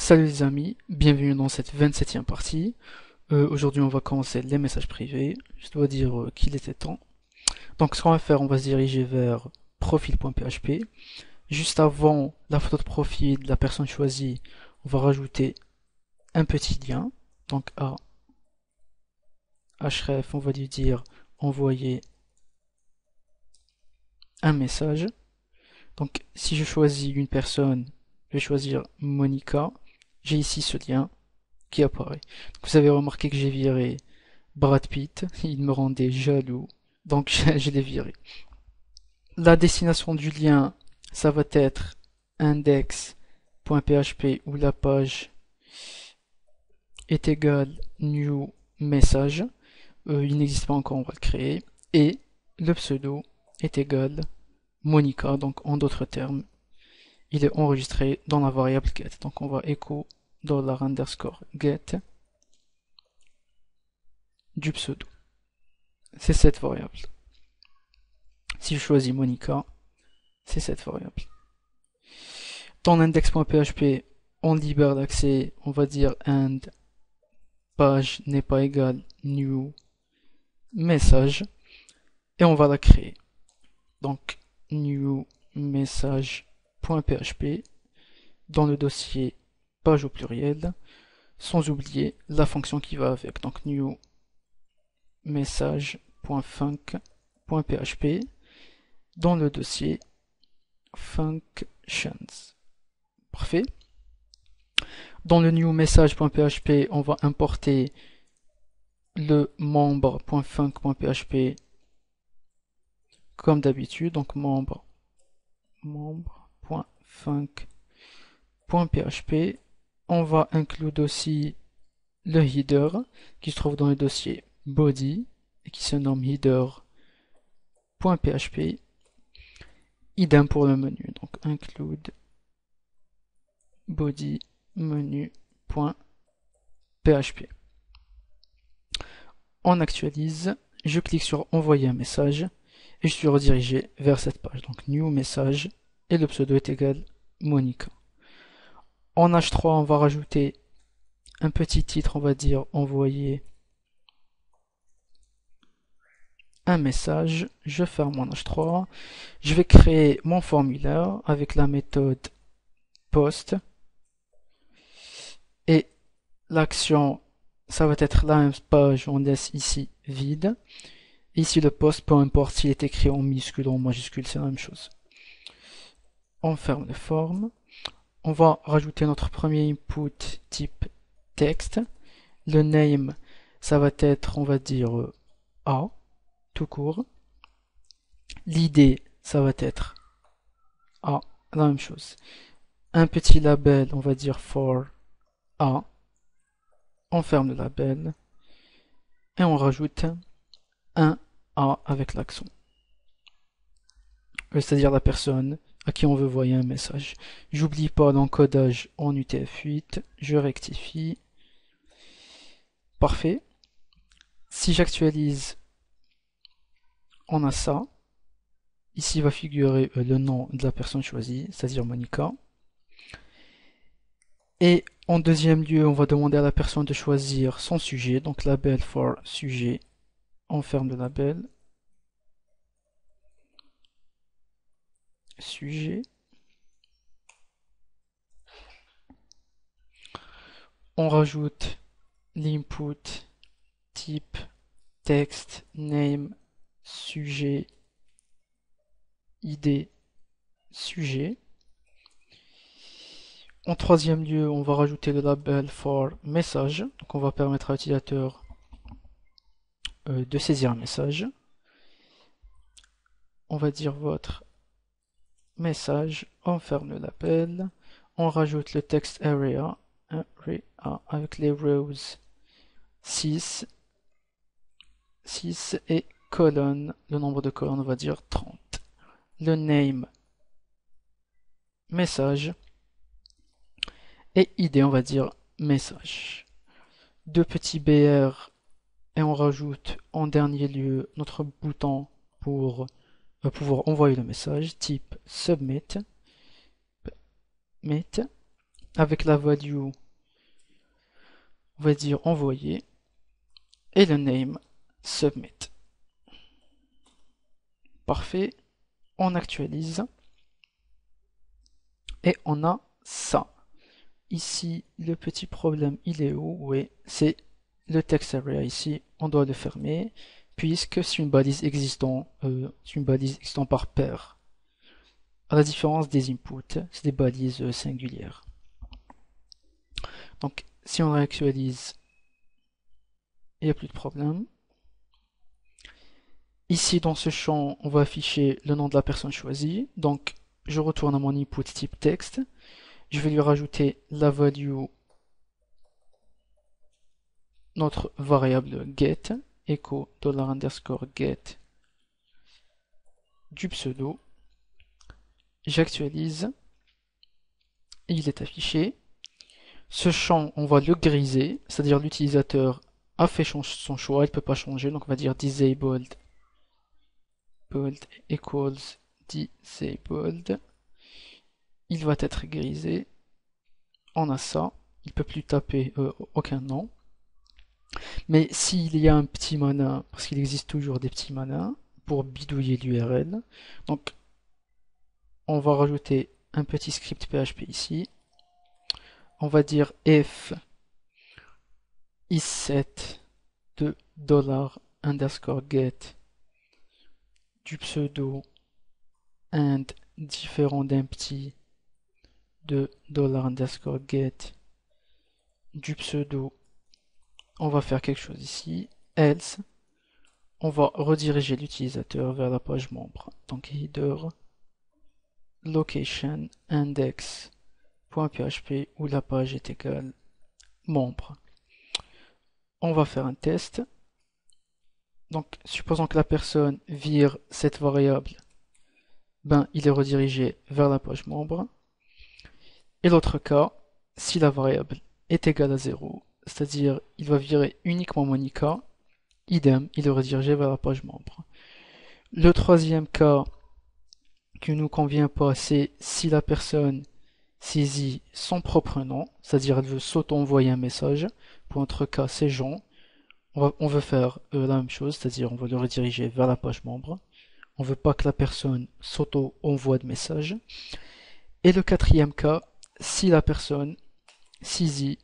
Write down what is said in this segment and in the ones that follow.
Salut les amis, bienvenue dans cette 27e partie. Aujourd'hui on va commencer les messages privés. Je dois dire qu'il était temps. Donc ce qu'on va faire, on va se diriger vers profil.php. Juste avant la photo de profil de la personne choisie, on va rajouter un petit lien. Donc à href, on va lui dire envoyer un message. Donc si je choisis une personne, je vais choisir Monica. J'ai ici ce lien qui apparaît. Donc, vous avez remarqué que j'ai viré Brad Pitt, il me rendait jaloux, donc je l'ai viré. La destination du lien, ça va être index.php où la page est égale new message. Il n'existe pas encore, on va le créer. Et le pseudo est égal Monica, donc en d'autres termes, il est enregistré dans la variable get. Donc on va echo $_ du pseudo. C'est cette variable. Si je choisis Monica, c'est cette variable. Dans l'index.php, on libère l'accès, on va dire and page n'est pas égal new message et on va la créer. Donc new message.php dans le dossier page au pluriel, sans oublier la fonction qui va avec. Donc new message.func.php dans le dossier functions. Parfait. Dans le new message.php, on va importer le membre.func.php comme d'habitude. Donc membre.func.php. On va inclure aussi le header qui se trouve dans le dossier body et qui se nomme header.php. Idem pour le menu. Donc include body menu.php. On actualise, je clique sur envoyer un message et je suis redirigé vers cette page. Donc new message et le pseudo est égal Monica. En H3, on va rajouter un petit titre, on va dire envoyer un message. Je ferme mon H3. Je vais créer mon formulaire avec la méthode post. Et l'action, ça va être la même page, on laisse ici vide. Ici le post, peu importe s'il est écrit en minuscule ou en majuscule, c'est la même chose. On ferme les formes. On va rajouter notre premier input type texte. Le name, ça va être, on va dire, A, tout court. L'id, ça va être A, la même chose. Un petit label, on va dire for A. On ferme le label. Et on rajoute un A avec l'accent. C'est-à-dire la personne à qui on veut envoyer un message. J'oublie pas l'encodage en UTF-8. Je rectifie. Parfait. Si j'actualise, on a ça. Ici va figurer le nom de la personne choisie, c'est-à-dire Monica. Et en deuxième lieu, on va demander à la personne de choisir son sujet, donc label for sujet. On ferme le label. Sujet. On rajoute l'input type texte name sujet id sujet. En troisième lieu, on va rajouter le label for message. Donc on va permettre à l'utilisateur de saisir un message. On va dire votre message, on ferme le label. On rajoute le text area avec les rows 6 et colonne, le nombre de colonnes on va dire 30. Le name message et id on va dire message. Deux petits br et on rajoute en dernier lieu notre bouton pour pouvoir envoyer le message type submit. avec la value, on va dire envoyer, et le name submit. Parfait, on actualise, et on a ça. Ici, le petit problème, il est où? Oui, c'est le text area ici, on doit le fermer, puisque c'est une balise existant, par paire. À la différence des inputs, c'est des balises singulières. Donc, si on réactualise, il n'y a plus de problème. Ici, dans ce champ, on va afficher le nom de la personne choisie. Donc, je retourne à mon input type texte. Je vais lui rajouter la value, notre variable get, echo $_get du pseudo. J'actualise. Il est affiché. Ce champ, on va le griser, c'est-à-dire l'utilisateur a fait son choix, il ne peut pas changer, donc on va dire disabled equals disabled. Il va être grisé. On a ça. Il ne peut plus taper aucun nom. Mais s'il y a un petit malin, parce qu'il existe toujours des petits malins, pour bidouiller l'URL, donc on va rajouter un petit script PHP ici. On va dire if isset de $_get du pseudo and différent d'empty de $_get du pseudo. On va faire quelque chose ici, else, on va rediriger l'utilisateur vers la page membre. Donc header location index.php où la page est égale membre. On va faire un test. Donc supposons que la personne vire cette variable, ben il est redirigé vers la page membre. Et l'autre cas, si la variable est égale à 0, c'est-à-dire il va virer uniquement Monica, idem, il est redirigé vers la page membre. Le troisième cas qui ne nous convient pas, c'est si la personne saisit son propre nom, c'est-à-dire elle veut s'auto-envoyer un message. Pour notre cas, c'est Jean. On veut faire la même chose, c'est-à-dire on veut le rediriger vers la page membre. On ne veut pas que la personne s'auto-envoie de message. Et le quatrième cas, si la personne saisit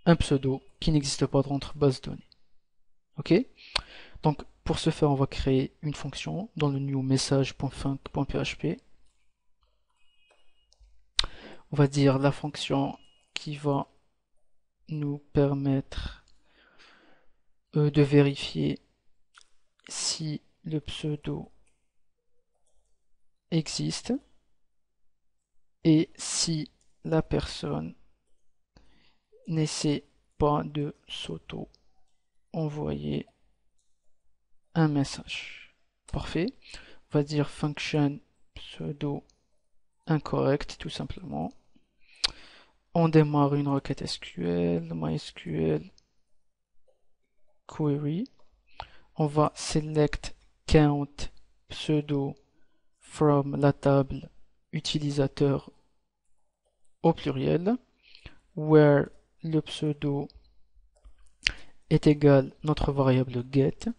un pseudo qui n'existe pas dans notre base de données. Ok? Donc pour ce faire, on va créer une fonction dans le new message.func.php. On va dire la fonction qui va nous permettre de vérifier si le pseudo existe et si la personne n'essaie pas de s'auto-envoyer un message. Parfait. On va dire function pseudo incorrect tout simplement. On démarre une requête SQL, MySQL query. On va select count pseudo from la table utilisateur au pluriel, where le pseudo est égal notre variable get.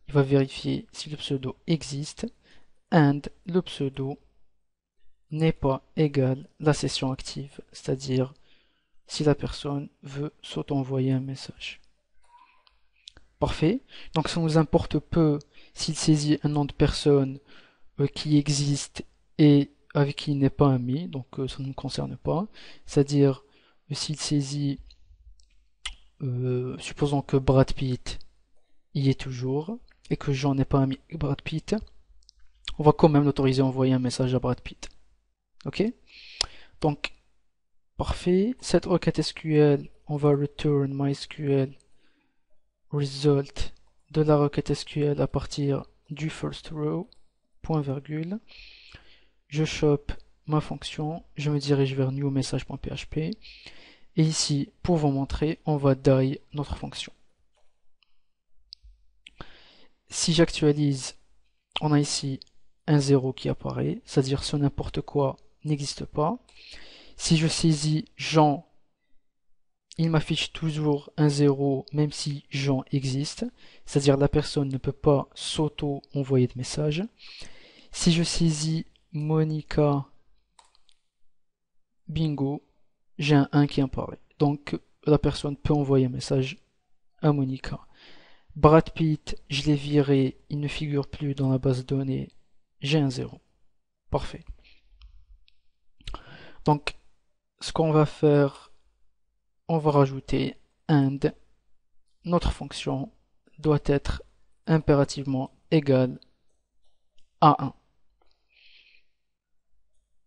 Il va vérifier si le pseudo existe, and le pseudo n'est pas égal la session active, c'est-à-dire si la personne veut s'auto-envoyer un message. Parfait. Donc ça nous importe peu s'il saisit un nom de personne qui existe et avec qui il n'est pas ami, donc ça ne nous concerne pas. C'est-à-dire s'il saisit, supposons que Brad Pitt y est toujours et que Jean n'est pas ami avec Brad Pitt, on va quand même l'autoriser à envoyer un message à Brad Pitt. Ok? Donc, parfait. Cette requête SQL, on va return MySQL result de la requête SQL à partir du first row, point virgule. Je chope ma fonction, je me dirige vers new message.php et ici, pour vous montrer, on va die notre fonction. Si j'actualise, on a ici un 0 qui apparaît, c'est-à-dire ce n'importe quoi n'existe pas. Si je saisis Jean, il m'affiche toujours un 0 même si Jean existe, c'est-à-dire la personne ne peut pas s'auto-envoyer de message. Si je saisis Monica, bingo, j'ai un 1 qui apparaît. Donc la personne peut envoyer un message à Monica. Brad Pitt, je l'ai viré, il ne figure plus dans la base de données, j'ai un 0. Parfait. Donc ce qu'on va faire, on va rajouter and. Notre fonction doit être impérativement égale à 1.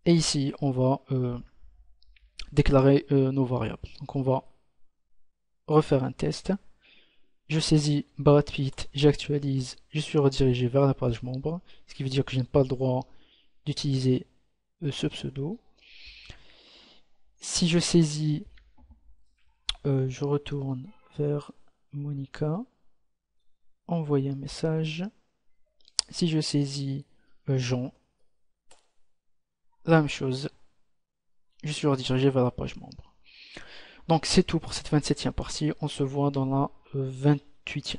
Et ici, on va déclarer nos variables. Donc on va refaire un test. Je saisis Brad Pitt, j'actualise, je suis redirigé vers la page membre, ce qui veut dire que je n'ai pas le droit d'utiliser ce pseudo. Si je saisis, je retourne vers Monica, envoyer un message. Si je saisis Jean, la même chose, je suis redirigé vers la page membre. Donc c'est tout pour cette 27e partie, on se voit dans la 28e.